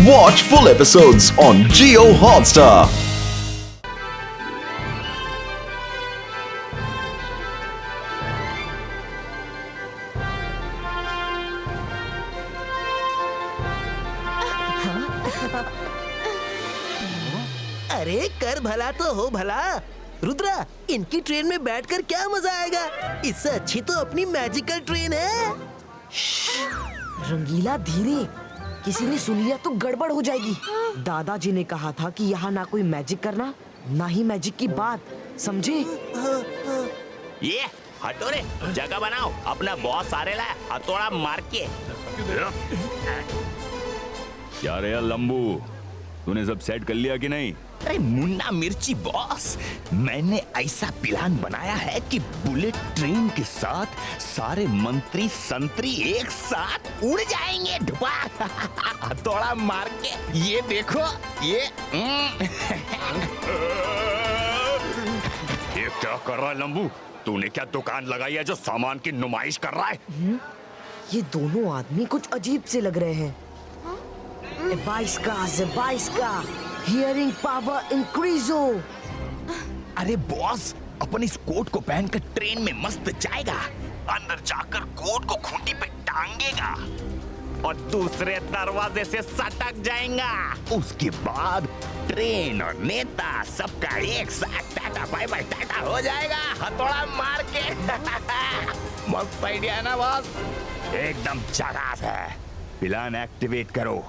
Watch full episodes on Jio Hotstar. अरे कर भला तो हो भला। रुद्रा, इनकी ट्रेन में बैठकर क्या मजा आएगा? इससे अच्छी तो अपनी मैजिकल ट्रेन है। रंगीला धीरे, किसी ने सुन लिया तो गड़बड़ हो जाएगी। दादाजी ने कहा था कि यहाँ ना कोई मैजिक करना, ना ही मैजिक की बात, समझे? ये हटो रे, जगह बनाओ, अपना बॉस सारे लाए हथौड़ा मार के। क्या रे लंबू, तूने सब सेट कर लिया कि नहीं? अरे मुन्ना मिर्ची बॉस, मैंने ऐसा प्लान बनाया है कि बुलेट ट्रेन के साथ सारे मंत्री संतरी एक साथ उड़ जाएंगे ढुपा हथौड़ा मार के। ये देखो ये ये क्या कर रहा है लंबू? तूने क्या दुकान लगाई है जो सामान की नुमाइश कर रहा है? ये दोनों आदमी कुछ अजीब से लग रहे हैं। 22 का हियरिंग पावर इंक्रीज हो। अरे बॉस, अपन इस कोट को पहनकर ट्रेन में मस्त जाएगा, अंदर जाकर कोट को खूंटी पे टांगेगा और दूसरे दरवाजे से सटक जाएगा। उसके बाद ट्रेन और नेता सबका एक साथ टाटा बाय बाय टाटा हो जाएगा हथौड़ा मार के। मस्त आइडिया है ना बॉस? एकदम झकास है। प्लान एक्टिवेट करो।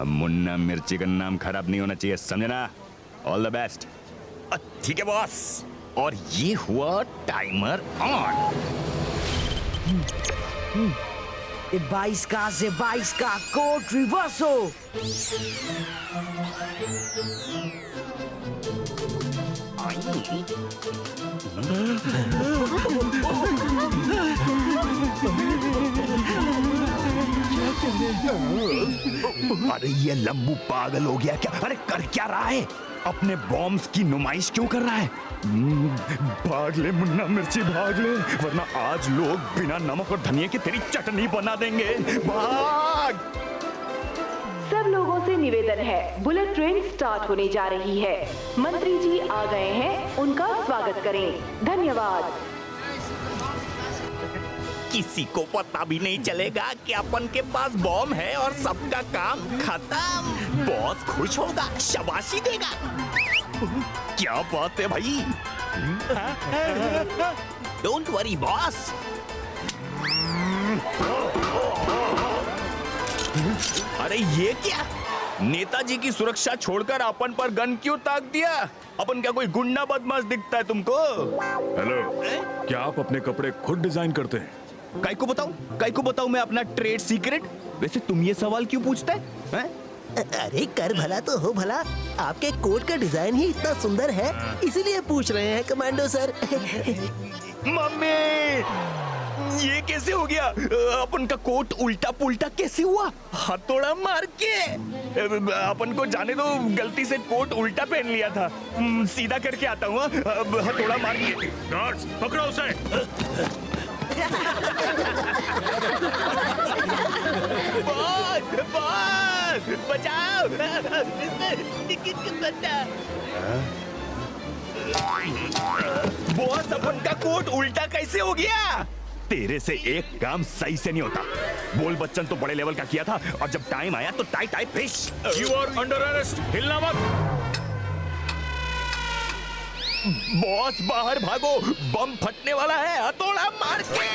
अब मुन्ना मिर्ची का नाम खराब नहीं होना चाहिए, समझना? All the best. ठीक है बॉस। और ये हुआ टाइमर ऑन। 22 का कोड रिवर्स हो। अरे ये लंबू पागल हो गया क्या? अरे कर क्या रहा है? अपने बॉम्ब्स की नुमाइश क्यों कर रहा है? भाग ले मुन्ना मिर्ची, भाग ले, वरना आज लोग बिना नमक और धनिया की तेरी चटनी बना देंगे। भाग! सब लोगों से निवेदन है, बुलेट ट्रेन स्टार्ट होने जा रही है। मंत्री जी आ गए हैं, उनका स्वागत करें। धन्यवाद। किसी को पता भी नहीं चलेगा कि अपन के पास बॉम्ब है और सबका काम खत्म। बॉस खुश होगा, शाबाशी देगा। क्या बात है भाई? Don't worry boss. अरे ये क्या? नेताजी की सुरक्षा छोड़कर अपन पर गन क्यों ताक दिया? अपन क्या कोई गुंडा बदमाश दिखता है तुमको? हेलो, क्या आप अपने कपड़े खुद डिजाइन करते हैं? काय को बताऊं मैं अपना ट्रेड सीक्रेट? वैसे तुम ये सवाल क्यों पूछते हैं? अरे कर भला तो हो भला। आपके कोट का डिजाइन ही इतना सुंदर है, इसीलिए पूछ रहे हैं कमांडो सर। मम्मी, ये कैसे हो गया? अपन का कोट उल्टा पुल्टा कैसे हुआ? हथौड़ा मार के। अपन को जाने दो, गलती से कोट उल्टा पहन लिया था। सीधा करके आता हूँ, हथौड़ा मार के। गार्ड्स, पकड़ो उसे। बॉस, बचाओ। बॉस, अपन का कोट उल्टा कैसे हो गया? तेरे से एक काम सही से नहीं होता। बोल बच्चन तो बड़े लेवल का किया था और जब टाइम आया तो टाई टाई फिश। यू आर अंडर अरेस्ट, हिलना मत। बॉस बाहर भागो, बम फटने वाला है, हथौड़ा मार के।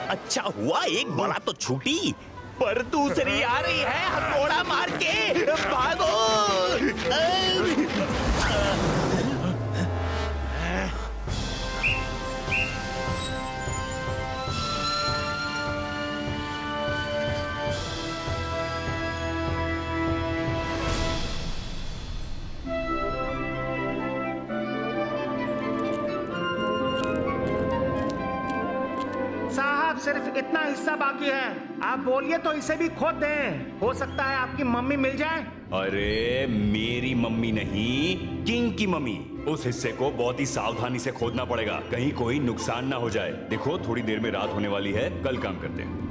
अच्छा हुआ एक बड़ा तो छूटी, पर दूसरी आ रही है हथौड़ा मार के। भागो! साहब सिर्फ इतना हिस्सा बाकी है। आप बोलिए तो इसे भी खोद दें। हो सकता है आपकी मम्मी मिल जाए। अरे मेरी मम्मी नहीं, किंग की मम्मी। उस हिस्से को बहुत ही सावधानी से खोदना पड़ेगा, कहीं कोई नुकसान ना हो जाए। देखो थोड़ी देर में रात होने वाली है, कल काम करते हैं।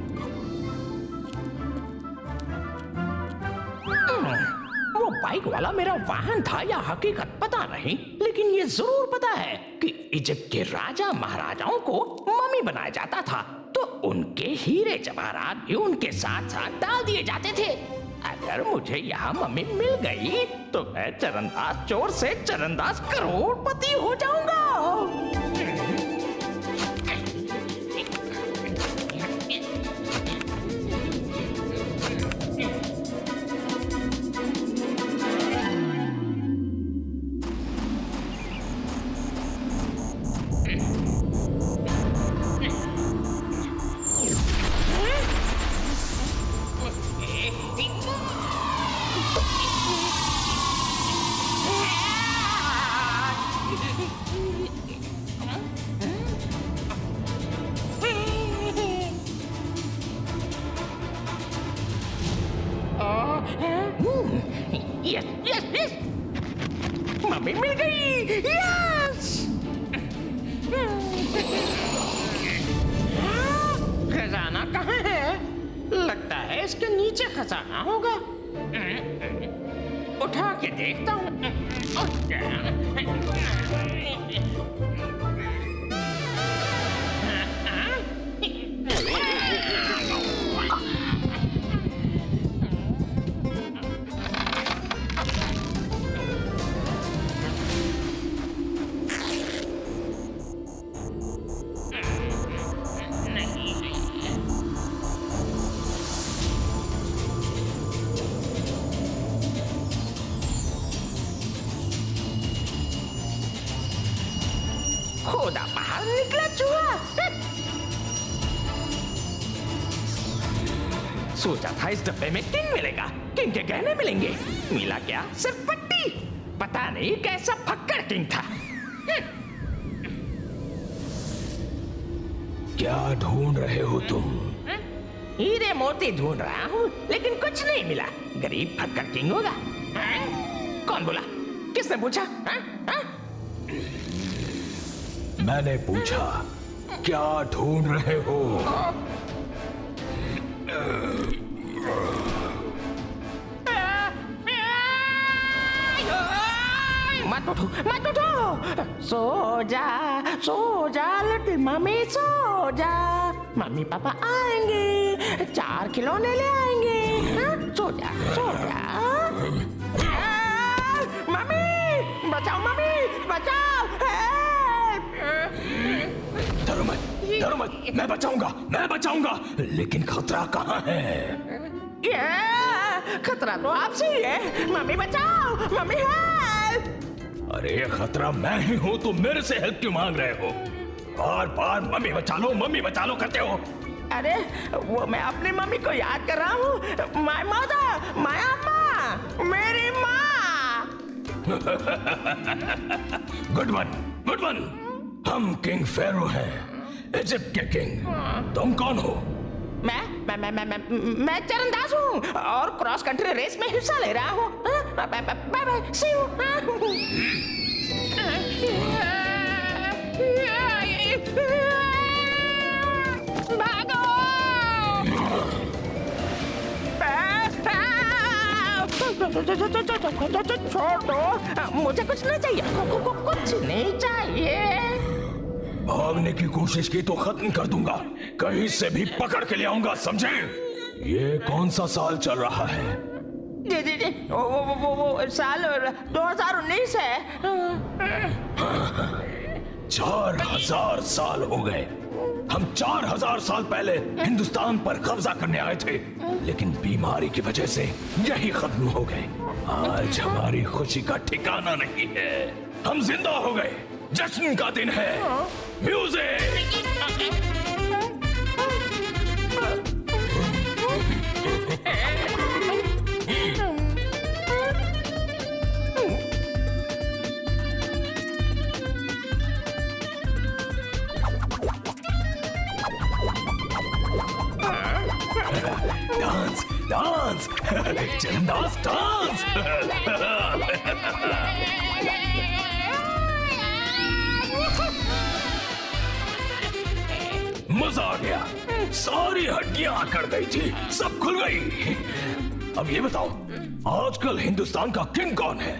वो बाइक वाला मेरा वाहन था या हकीकत पता नहीं, लेकिन ये जरूर पता है कि इजिप्ट के राजा महाराजाओं को मम्मी बनाया जाता था, तो उनके हीरे जवाहरात भी उनके साथ साथ डाल दिए जाते थे। अगर मुझे यहाँ मम्मी मिल गई तो मैं चरणदास चोर से चरणदास करोड़पति हो जाऊंगा। यस यस यस, मम्मी मिल गई। यस, खजाना कहाँ है? लगता है इसके नीचे खजाना होगा। उठा के देखता हूँ। खोदा बाहर निकला चूहा। सोचा था इस डब्बे में किंग मिलेगा, किंग के गहने मिलेंगे। मिला क्या? सिर्फ पट्टी। पता नहीं कैसा फक्कड़ किंग था। क्या ढूंढ रहे हो तुम? हीरे मोती ढूंढ रहा हूँ, लेकिन कुछ नहीं मिला। गरीब फक्कड़ किंग होगा। कौन बोला? किसने पूछा? मैंने पूछा, क्या ढूंढ रहे हो? मत उठो, मत उठो। सो जा लिटिल मम्मी, सो जा। मम्मी पापा आएंगे, 4 खिलौने ले आएंगे। सो जा, सो जा। मम्मी बचाओ, मम्मी बचाओ। डरो मत, मैं बचाऊंगा। लेकिन खतरा कहाँ है? ये खतरा तो आपसे ही है। मम्मी बचाओ, मम्मी हेल्प। अरे खतरा मैं ही हूँ, तो मेरे से हेल्प क्यों मांग रहे हो? बार मम्मी बचा लो करते हो। अरे वो मैं अपनी मम्मी को याद कर रहा हूँ। माय मदर, माय अम्मा, मेरी माँ। Good one. हम किंग फेरो हैं, इजिप्ट के किंग। तुम कौन हो? मैं चरणदास हूँ और क्रॉस कंट्री रेस में हिस्सा ले रहा हूँ। Bye see you. भागो। छोड़ दो, मुझे कुछ नहीं चाहिए। कुछ नहीं चाहिए। भागने की कोशिश की तो खत्म कर दूंगा, कहीं से भी पकड़ के ले आऊंगा, समझे? ये कौन सा साल चल रहा है? जी वो साल 2019 है। 4000 साल हो गए। हम 4000 साल पहले हिंदुस्तान पर कब्जा करने आए थे, लेकिन बीमारी की वजह से यही खत्म हो गए। आज हमारी खुशी का ठिकाना नहीं है। हम जिंदा हो गए, जश्न का दिन है। म्यूजिक। डांस डांस चंदास डांस। मजा आ गया, सारी हड्डियां अकड़ गई थी, सब खुल गई। अब ये बताओ, आजकल हिंदुस्तान का किंग कौन है?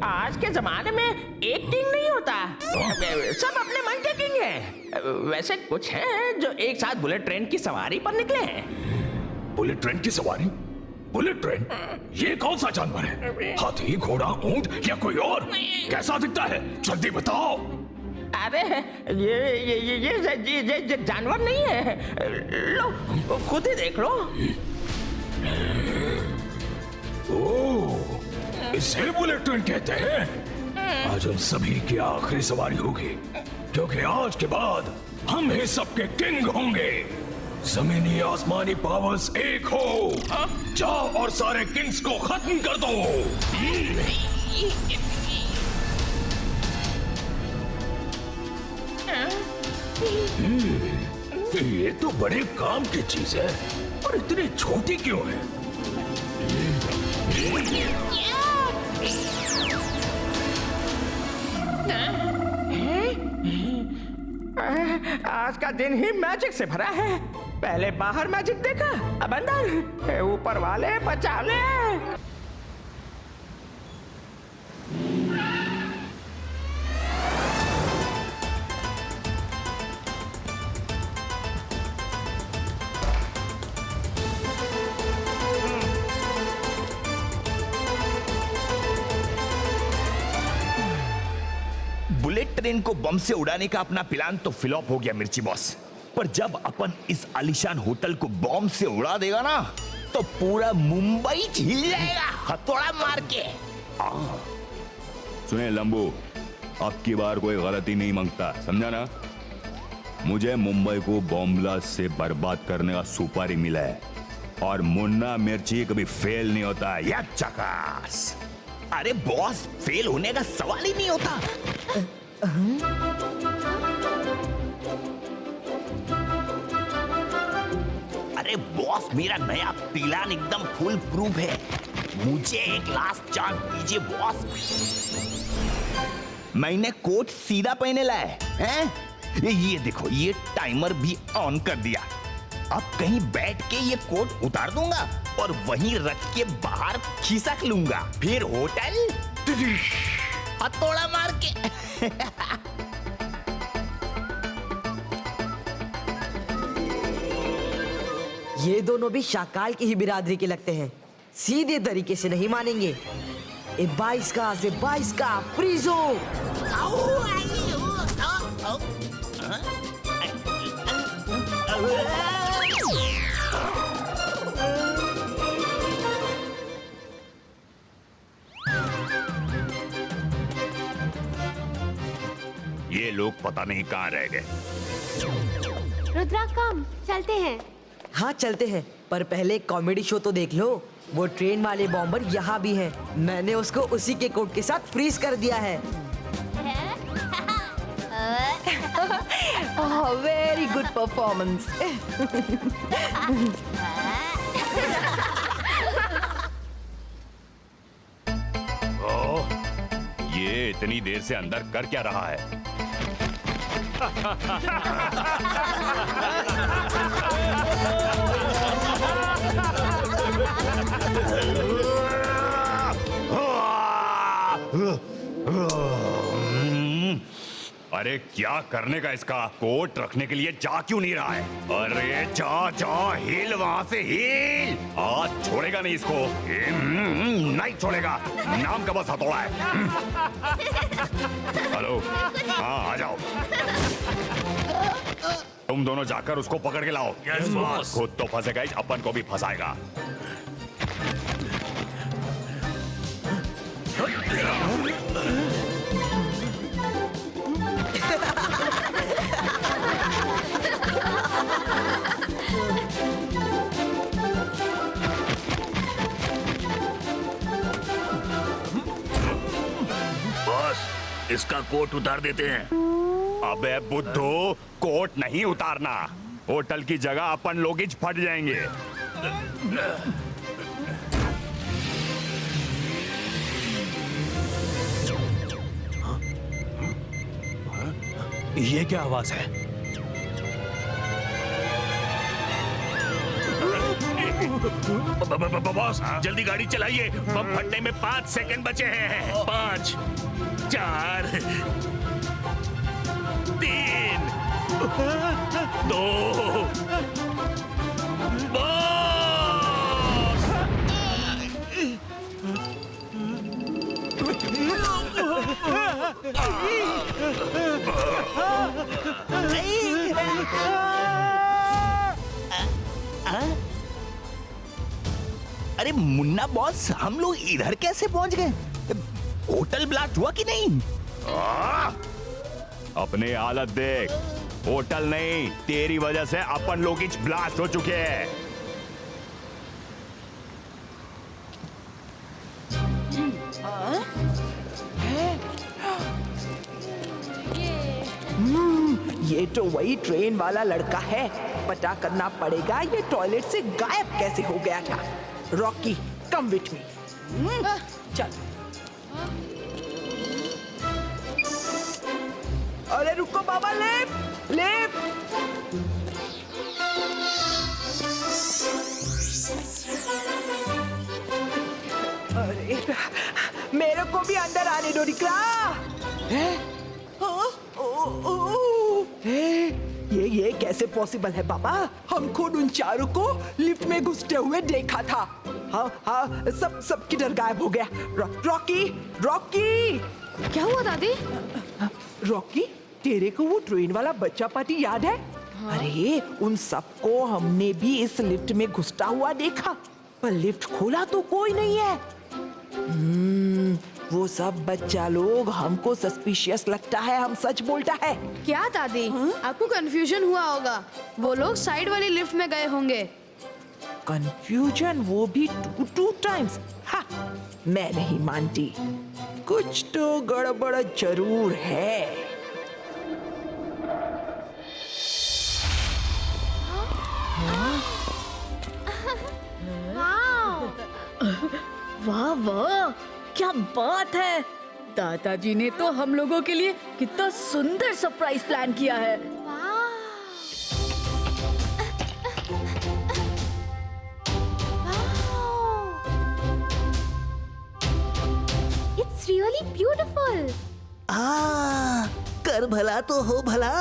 आज के जमाने में एक किंग नहीं होता, सब अपने मन के किंग हैं। वैसे कुछ हैं जो एक साथ बुलेट ट्रेन की सवारी पर निकले हैं। बुलेट ट्रेन की सवारी? Bullet train? ये कौन सा जानवर है? हाथी, घोड़ा, ऊंट या कोई और? कैसा दिखता है? जल्दी बताओ। अरे ये जानवर नहीं है, लो खुद ही देख लो। ओह, इसे बुलेट ट्रेन कहते हैं। आज हम सभी की आखिरी सवारी होगी, क्योंकि आज के बाद हम ही सबके किंग होंगे। जमीनी आसमानी पावर्स एक हो, जाओ और सारे किंग्स को खत्म कर दो। ये तो बड़े काम की चीज है, और इतनी छोटी क्यों है? आज का दिन ही मैजिक से भरा है। पहले बाहर मैजिक देखा, अब अंदर। ऊपर वाले बचा ले। बुलेट ट्रेन को बम से उड़ाने का अपना प्लान तो फ्लॉप हो गया मिर्ची बॉस, पर जब अपन इस आलीशान होटल को बम से उड़ा देगा ना, तो पूरा मुंबई हिल जाएगा हथौड़ा मार के। सुने लंबू, अब की बार कोई गलती नहीं मांगता, समझा ना? मुझे मुंबई को बॉम्ब ब्लास्ट से बर्बाद करने का सुपारी मिला है, और मुन्ना मिर्ची कभी फेल नहीं होता। या चकास। अरे बॉस, फेल होने का सवाल ही नहीं होता। अरे बॉस, मेरा नया प्लान एकदम फुल प्रूफ है। मुझे एक लास्ट चांस दीजिए बॉस। मैंने कोट सीधा पहने लाया है। ये देखो, ये टाइमर भी ऑन कर दिया। अब कहीं बैठ के ये कोट उतार दूंगा और वहीं रख के बाहर खिसक लूंगा, फिर होटल हथौड़ा मार के। ये दोनों भी शाकाल की ही बिरादरी के लगते हैं, सीधे तरीके से नहीं मानेंगे। 22 का फ्रीजो। ये लोग पता नहीं कहाँ रह गए। रुद्रा कम, चलते हैं। हाँ चलते हैं, पर पहले एक कॉमेडी शो तो देख लो। वो ट्रेन वाले बॉम्बर यहाँ भी हैं। मैंने उसको उसी के कोट के साथ फ्रीज कर दिया है। Very good performance. ये इतनी देर से अंदर कर क्या रहा है? अरे क्या करने का इसका? कोट रखने के लिए जा क्यों नहीं रहा है? अरे जा जा, हिल वहां से हिल। आज छोड़ेगा नहीं इसको, नहीं छोड़ेगा। नाम का बस हथौड़ा है। हेलो, हाँ आ जाओ। तुम दोनों जाकर उसको पकड़ के लाओ। Yes boss. खुद तो फंसेगा ही, अपन को भी फंसाएगा। इसका कोट उतार देते हैं। अबे बुद्धू, कोट नहीं उतारना, होटल की जगह अपन लोग ही फट जाएंगे। ये क्या आवाज है? बॉस जल्दी गाड़ी चलाइए, बम फटने में 5 सेकंड बचे हैं। 5 4 3 2 बॉस! अरे मुन्ना बॉस, हम लोग इधर कैसे पहुंच गए? होटल ब्लास्ट हुआ कि नहीं? अपने हालत देख, होटल नहीं तेरी वजह से अपन लोग ही ब्लास्ट हो चुके हैं। ये तो वही ट्रेन वाला लड़का है। पता करना पड़ेगा ये टॉयलेट से गायब कैसे हो गया था। Rocky, come with me. चल। अरे रुको बाबा, लेफ्ट लेफ्ट। अरे मेरे को भी अंदर आने दो निकला। ये कैसे पॉसिबल है बाबा? हम खुद उन चारों को लिफ्ट में घुसते हुए देखा था। हाँ, सब किधर गायब हो गया? Rocky, Rocky! क्या हुआ दादी? रॉकी, तेरे को वो ट्रेन वाला बच्चा पार्टी याद है? हाँ? अरे उन सबको हमने भी इस लिफ्ट में घुसता हुआ देखा, पर लिफ्ट खोला तो कोई नहीं है। वो सब बच्चा लोग हमको सस्पिशियस लगता है, हम सच बोलता है। क्या दादी? आपको कंफ्यूजन हुआ होगा, वो लोग साइड वाली लिफ्ट में गए होंगे। कंफ्यूजन, वो भी 2 टाइम्स? हाँ, मैं नहीं मानती, कुछ तो गड़बड़ जरूर है। वाह वाह, क्या बात है! दादाजी ने तो हम लोगों के लिए कितना सुंदर सरप्राइज प्लान किया है। It's really beautiful. कर भला तो हो भला।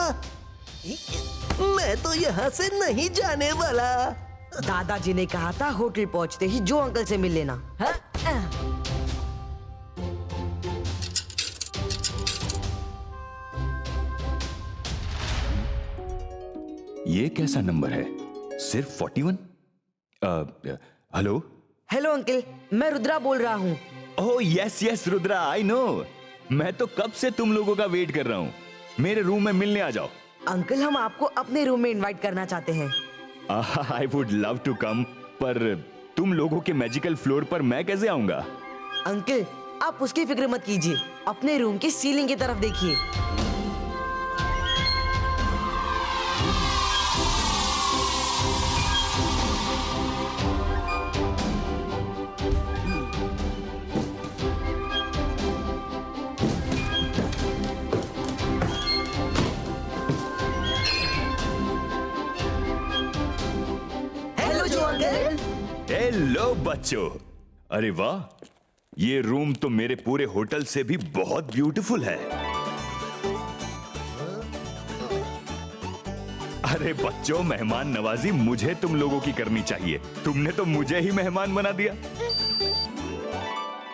मैं तो यहाँ से नहीं जाने वाला। दादाजी ने कहा था होटल पहुंचते ही जो अंकल से मिल लेना। हाँ? ये कैसा नंबर है? सिर्फ 41? हेलो? हेलो अंकल, मैं रुद्रा बोल रहा हूँ। Oh yes Rudra, I know. मैं तो कब से तुम लोगों का वेट कर रहा हूँ। मेरे रूम में मिलने आ जाओ। अंकल, हम आपको अपने रूम में इनवाइट करना चाहते हैं। I would love to come, पर तुम लोगों के मैजिकल फ्लोर पर मैं कैसे आऊंगा? अंकल, आप उसकी फिक्र मत कीजिए, अपने रूम की सीलिंग की तरफ देखिए। हेलो बच्चों। अरे वाह, ये रूम तो मेरे पूरे होटल से भी बहुत ब्यूटीफुल है। अरे बच्चों, मेहमान नवाजी मुझे तुम लोगों की करनी चाहिए। तुमने तो मुझे ही मेहमान बना दिया।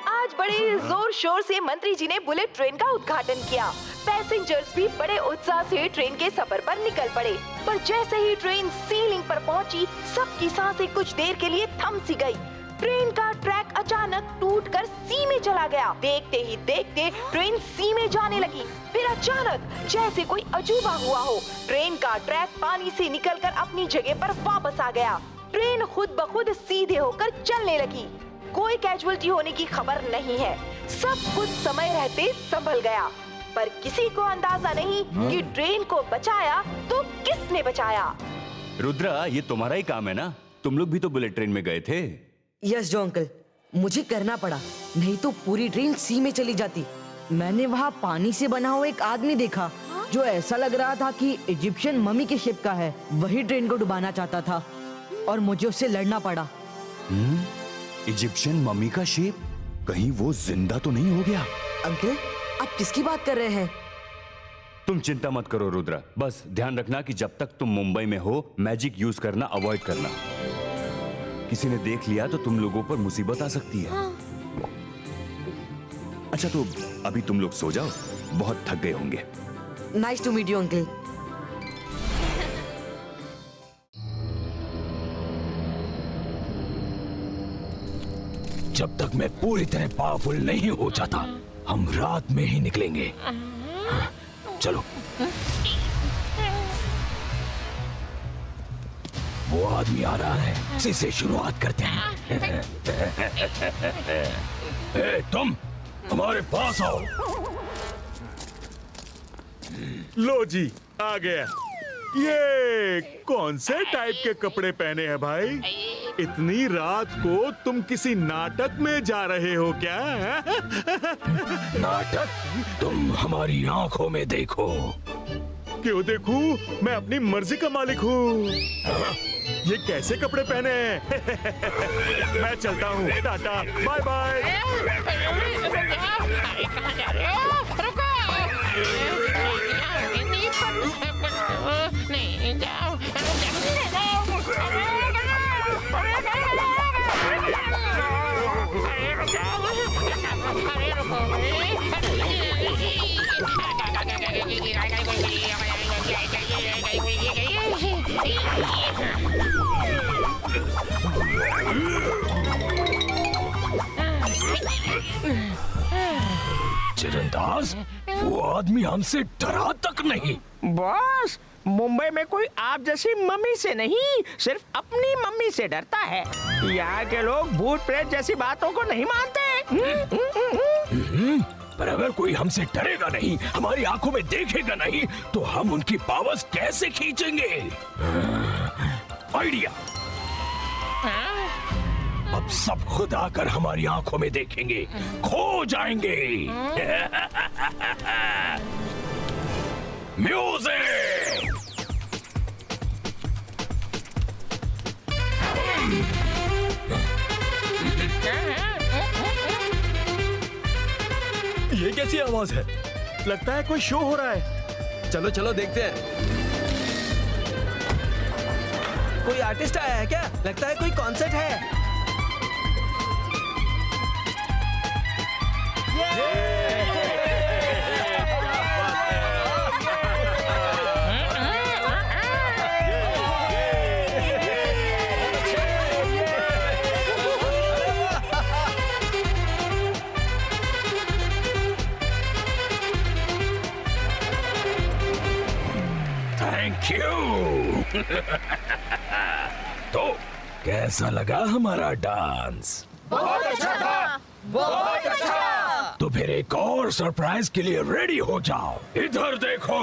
आज बड़े जोर शोर से मंत्री जी ने बुलेट ट्रेन का उद्घाटन किया। पैसेंजर्स भी बड़े उत्साह से ट्रेन के सफर पर निकल पड़े, पर जैसे ही ट्रेन सीलिंग पर पहुंची, सबकी सांसें कुछ देर के लिए थम सी गई। ट्रेन का ट्रैक अचानक टूटकर सी में चला गया। देखते ही देखते ट्रेन सी में जाने लगी। फिर अचानक जैसे कोई अजूबा हुआ हो, ट्रेन का ट्रैक पानी से निकलकर अपनी जगह पर वापस आ गया। ट्रेन खुद ब खुद सीधे होकर चलने लगी। कोई कैजुअलिटी होने की खबर नहीं है। सब कुछ समय रहते संभल गया, पर किसी को अंदाजा नहीं कि ट्रेन को बचाया तो किसने बचाया। रुद्रा, ये तुम्हारा ही काम है ना? तुम लोग भी तो बुलेट ट्रेन में गए थे। यस जो अंकल, मुझे करना पड़ा, नहीं तो पूरी ट्रेन सी में चली जाती। मैंने वहाँ पानी से बना हुआ एक आदमी देखा जो ऐसा लग रहा था कि इजिप्शियन मम्मी के शेप का है। वही ट्रेन को डुबाना चाहता था और मुझे उससे लड़ना पड़ा। इजिप्शियन मम्मी का शेप? कहीं वो जिंदा तो नहीं हो गया? अंकल, आप किसकी बात कर रहे हैं? तुम चिंता मत करो रुद्रा, बस ध्यान रखना कि जब तक तुम मुंबई में हो मैजिक यूज करना अवॉइड करना। किसी ने देख लिया तो तुम लोगों पर मुसीबत आ सकती है। अच्छा तो अभी तुम लोग सो जाओ, बहुत थक गए होंगे। Nice to meet you uncle. जब तक मैं पूरी तरह पावरफुल नहीं हो जाता हम रात में ही निकलेंगे। चलो। वो आदमी आ रहा है, इसी से शुरुआत करते हैं। ए, तुम हमारे पास आओ। लो जी, आ गया। ये कौन से टाइप के कपड़े पहने हैं भाई? इतनी रात को तुम किसी नाटक में जा रहे हो क्या? नाटक? तुम हमारी आंखों में देखो। क्यों देखूं? मैं अपनी मर्जी का मालिक हूँ। ये कैसे कपड़े पहने हैं? मैं चलता हूँ, टाटा, बाय बाय। चरणदास, वो आदमी हमसे डरा तक नहीं। बॉस, मुंबई में कोई आप जैसी मम्मी से नहीं, सिर्फ अपनी मम्मी से डरता है। यहाँ के लोग भूत प्रेत जैसी बातों को नहीं मानते। पर अगर कोई हमसे डरेगा नहीं, हमारी आंखों में देखेगा नहीं, तो हम उनकी पावर्स कैसे खींचेंगे? आइडिया। अब सब खुद आकर हमारी आंखों में देखेंगे, खो जाएंगे। म्यूजिक। ये कैसी आवाज है? लगता है कोई शो हो रहा है। चलो चलो देखते हैं। कोई आर्टिस्ट आया है क्या? लगता है कोई कॉन्सर्ट है। Thank you. तो कैसा लगा हमारा डांस? बहुत अच्छा था, बहुत अच्छा। तो फिर एक और सरप्राइज के लिए रेडी हो जाओ। इधर देखो।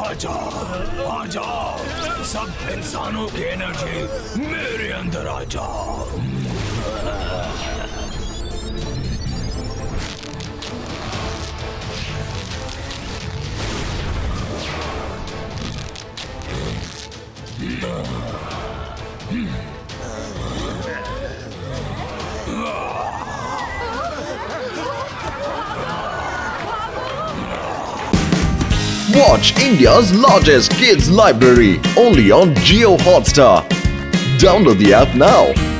आ जाओ, सब इंसानों की एनर्जी मेरे अंदर आ जाओ। Watch India's largest kids library only on Jio Hotstar. Download the app now.